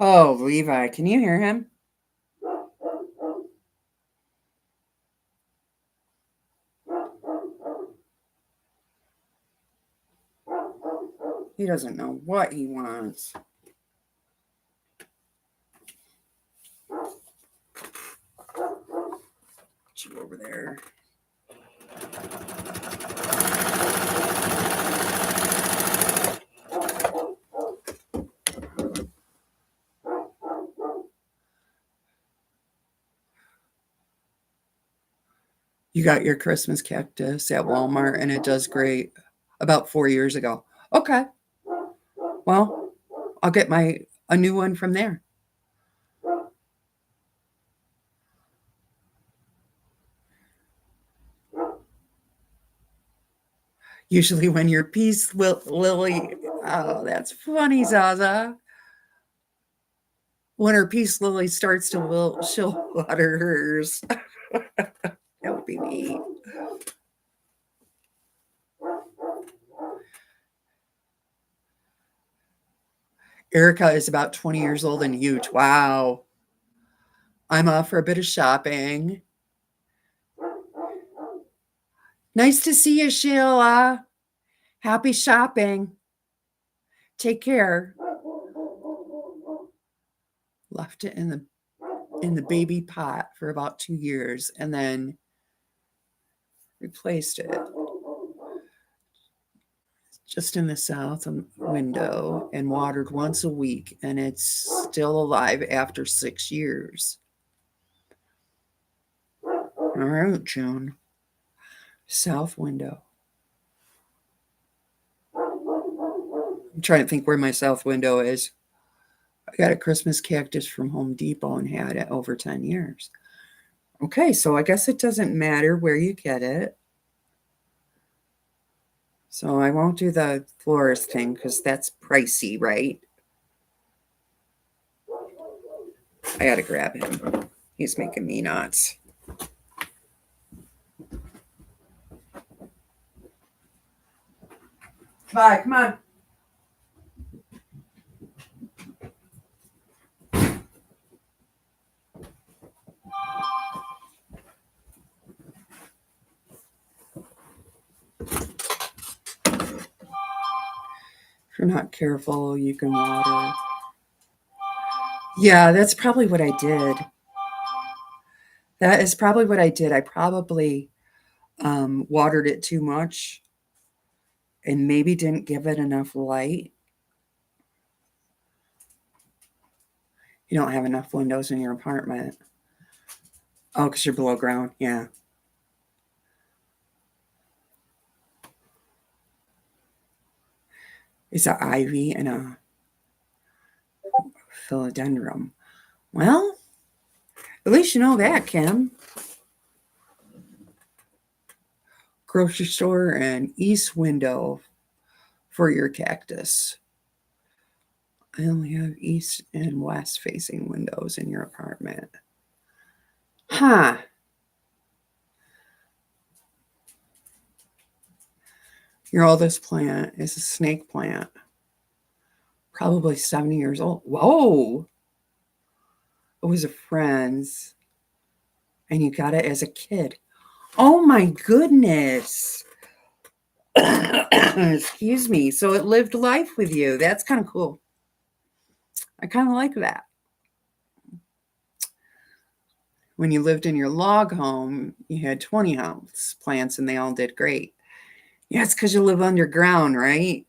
Oh, Levi, can you hear him? He doesn't know what he wants. Put you over there. You got your Christmas cactus at Walmart and it does great. About 4 years ago. Okay. Well, I'll get a new one from there. Usually when your peace lily, oh, that's funny, Zaza. When her peace lily starts to wilt, she'll water hers. That would be me. Erica is about 20 years old and huge. Wow. I'm off for a bit of shopping. Nice to see you, Sheila. Happy shopping. Take care. Left it in the baby pot for about 2 years and then replaced it just in the south window and watered once a week, and it's still alive after 6 years. All right, June. South window. I'm trying to think where my south window is. I got a Christmas cactus from Home Depot and had it over 10 years. Okay, so I guess it doesn't matter where you get it. So I won't do the florist thing because that's pricey, right? I gotta grab him. He's making me nuts. Bye, come on. If you're not careful, you can water. Yeah, that's probably what I did. That is probably what I did. I probably watered it too much and maybe didn't give it enough light. You don't have enough windows in your apartment. Oh, because you're below ground. Yeah. It's an ivy and a philodendron. Well, at least you know that, Kim. Grocery store and east window for your cactus. I only have east and west facing windows in your apartment. Huh. Your oldest plant is a snake plant, probably 70 years old. Whoa. It was a friend's, and you got it as a kid. Oh my goodness. Excuse me. So it lived life with you. That's kind of cool. I kind of like that. When you lived in your log home, you had 20 house plants and they all did great. Yeah, it's because you live underground, right?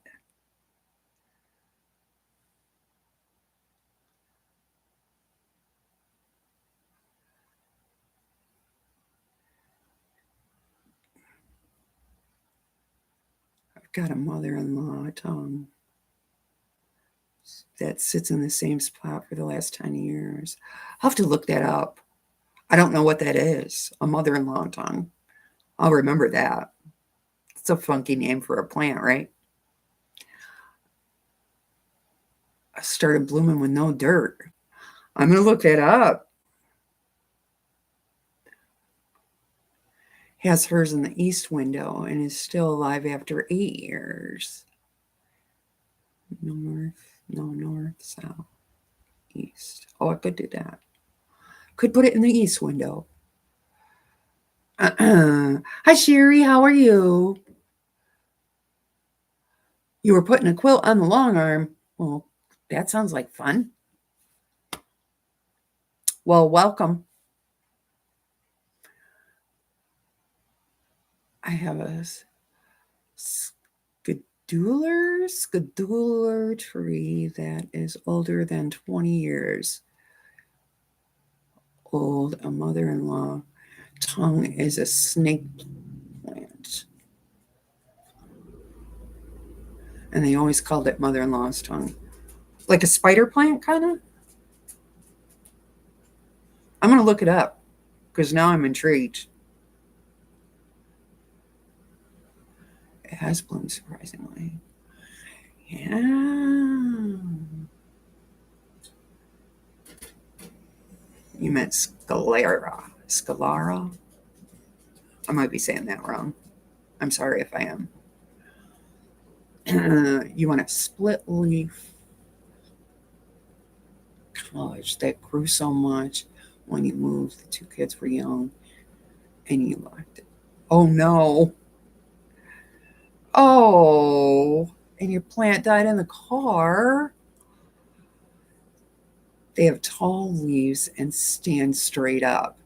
I've got a mother-in-law tongue that sits in the same spot for the last 10 years. I'll have to look that up. I don't know what that is. A mother-in-law tongue. I'll remember that. It's a funky name for a plant, right? I started blooming with no dirt. I'm going to look that up. Has hers in the east window and is still alive after 8 years. North, south, east. Oh, I could do that. Could put it in the east window. Hi, Sherry. How are you? You were putting a quilt on the long arm. Well, that sounds like fun. Well, welcome. I have a scadular tree that is older than 20 years old. A mother-in-law tongue is a snake plant. And they always called it mother-in-law's tongue. Like a spider plant, kind of? I'm going to look it up because now I'm intrigued. It has bloomed surprisingly. Yeah. You meant Scalara. Scalara? I might be saying that wrong. I'm sorry if I am. You want a split leaf college that grew so much when you moved. The two kids were young and you locked it. Oh no. Oh, and your plant died in the car. They have tall leaves and stand straight up.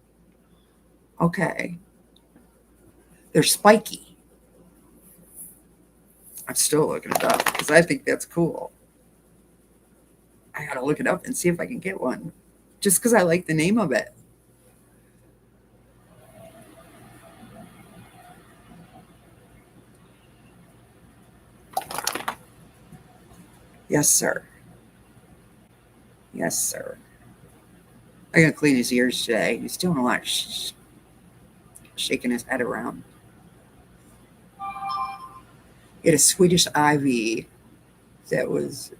Okay. They're spiky. I'm still looking it up because I think that's cool. I gotta look it up and see if I can get one. Just because I like the name of it. Yes, sir. Yes, sir. I gotta clean his ears today. He's doing a lot of shaking his head around. He had a Swedish ivy that was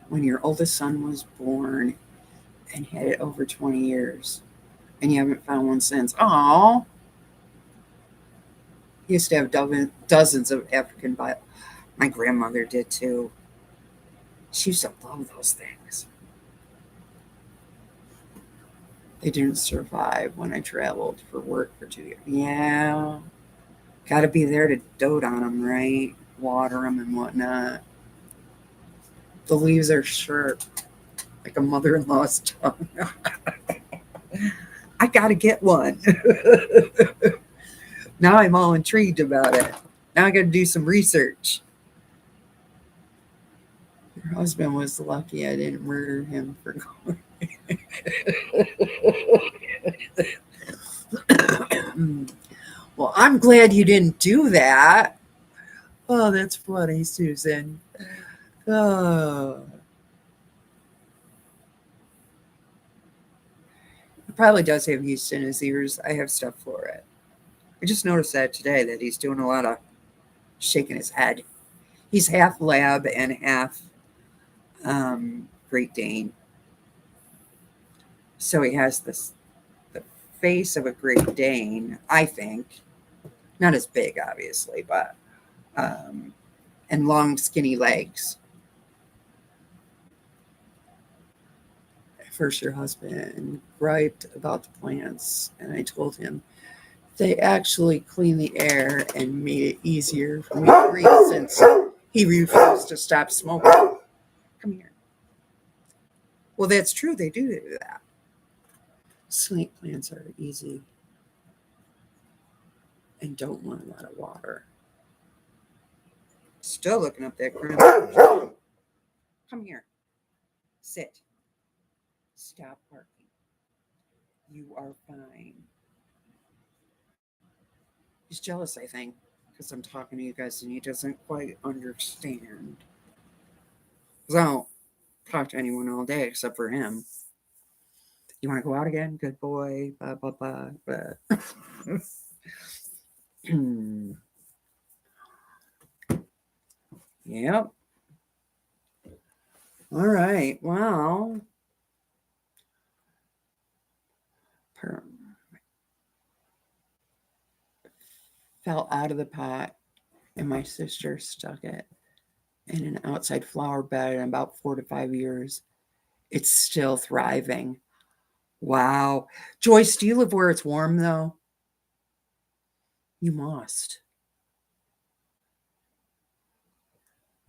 when your oldest son was born and had it over 20 years. And you haven't found one since. Oh, he used to have dozens of African violet. My grandmother did too. She used to love those things. They didn't survive when I traveled for work for 2 years. Yeah. Got to be there to dote on them, right? Water them and whatnot. The leaves are sharp, like a mother-in-law's tongue. I got to get one. Now I'm all intrigued about it. Now I got to do some research. Your husband was lucky I didn't murder him for going. Well, I'm glad you didn't do that. Oh, that's funny, Susan. Oh, he probably does have yeast in his ears. I have stuff for it. I just noticed that today that he's doing a lot of shaking his head. He's half lab and half Great Dane. So he has the face of a Great Dane, I think. Not as big, obviously, but and long, skinny legs. At first, your husband griped about the plants, and I told him they actually clean the air and made it easier for me to breathe since he refused to stop smoking. Come here. Well, that's true. They do that. Snake plants are easy and don't want a lot of water. Still looking up that current. Come here. Sit. Stop barking. You are fine. He's jealous, I think, because I'm talking to you guys and he doesn't quite understand. Because I don't talk to anyone all day except for him. You want to go out again? Good boy. Blah, blah, blah. Blah. Yep. All right. Well, fell out of the pot and my sister stuck it in an outside flower bed in about 4 to 5 years. It's still thriving. Wow. Joyce, do you live where it's warm though? You must.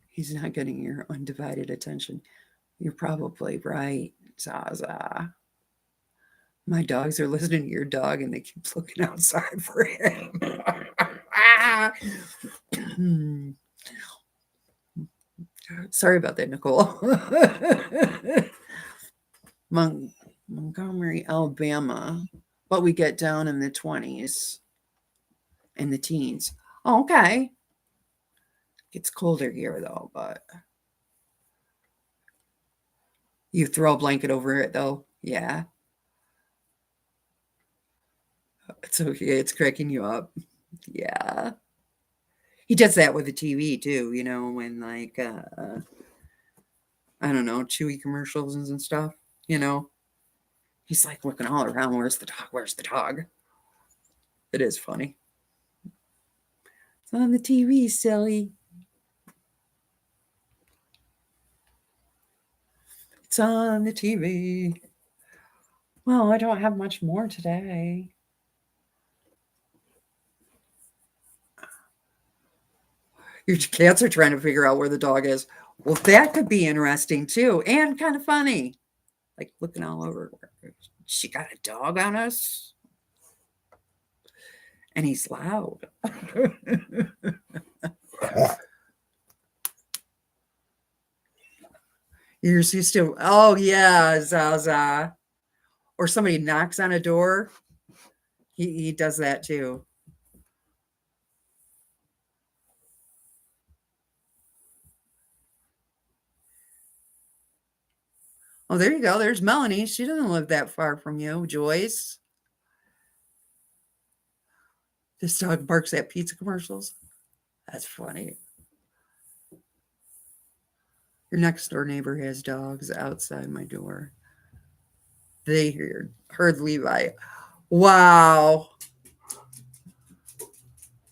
He's not getting your undivided attention. You're probably right, Zaza. My dogs are listening to your dog and they keep looking outside for him. Sorry about that, Nicole. Montgomery, Alabama, but we get down in the 20s and the teens. Oh, okay. It's colder here though, but you throw a blanket over it though. Yeah. It's okay. It's cracking you up. Yeah. He does that with the TV too, you know, when like I don't know, Chewy commercials and stuff, you know. He's like looking all around, where's the dog? Where's the dog? It is funny. It's on the TV, silly. It's on the TV. Well, I don't have much more today. Your cats are trying to figure out where the dog is. Well, that could be interesting too, and kind of funny. Like looking all over. She got a dog on us, and he's loud. You're used to, oh yeah, Zaza. Or somebody knocks on a door. He does that too. Oh, there you go. There's Melanie. She doesn't live that far from you, Joyce. This dog barks at pizza commercials. That's funny. Your next door neighbor has dogs outside my door. They heard Levi. Wow.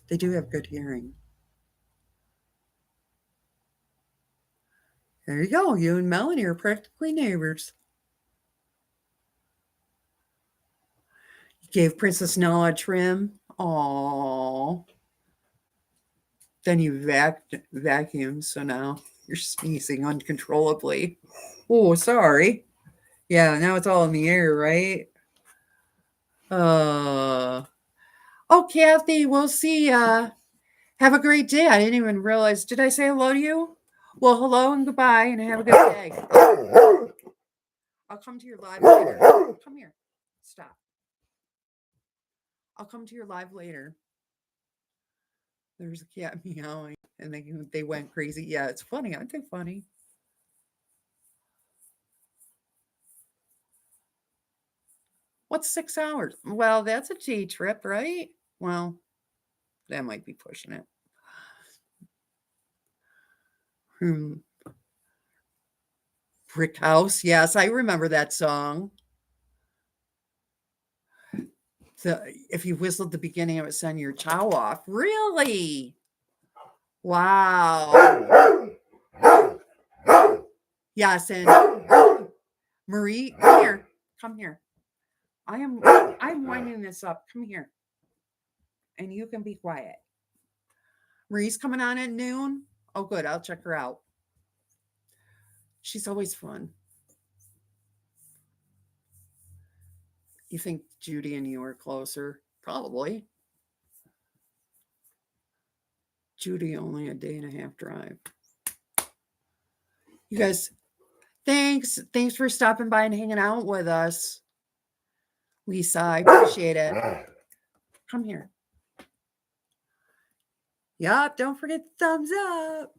They do have good hearing. There you go. You and Melanie are practically neighbors. You gave Princess Nala a trim. Aww. Then you vacuumed, so now you're sneezing uncontrollably. Oh, sorry. Yeah, now it's all in the air, right? Oh, Kathy, we'll see ya. Have a great day. I didn't even realize. Did I say hello to you? Well, hello and goodbye, and have a good day. I'll come to your live later. Come here. Stop. I'll come to your live later. There's a cat meowing and they went crazy. Yeah, it's funny. Aren't they funny? What's 6 hours? Well, that's a day trip, right? Well, that might be pushing it. Brick House. Yes, I remember that song. If you whistled the beginning, it would send your chow off. Really? Wow. Yes, and Marie, come here. Come here. I'm winding this up. Come here. And you can be quiet. Marie's coming on at noon. Oh, good. I'll check her out. She's always fun. You think Judy and you are closer? Probably. Judy only a day and a half drive. You guys, thanks for stopping by and hanging out with us. Lisa, I appreciate it. Come here. Yup, don't forget the thumbs up.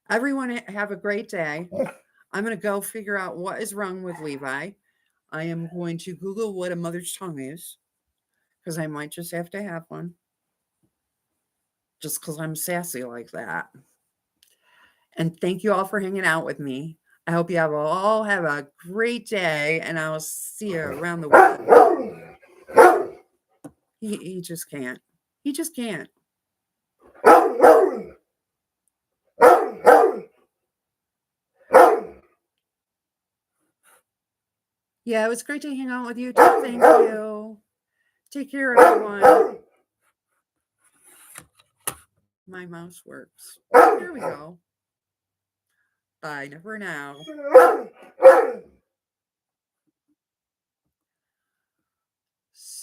Everyone have a great day. I'm going to go figure out what is wrong with Levi. I am going to Google what a mother's tongue is, because I might just have to have one. Just because I'm sassy like that. And thank you all for hanging out with me. I hope you all have a great day, and I'll see you around the world. He just can't. He just can't. Yeah, it was great to hang out with you too. Thank you. Take care, everyone. My mouse works. There we go. Bye for now.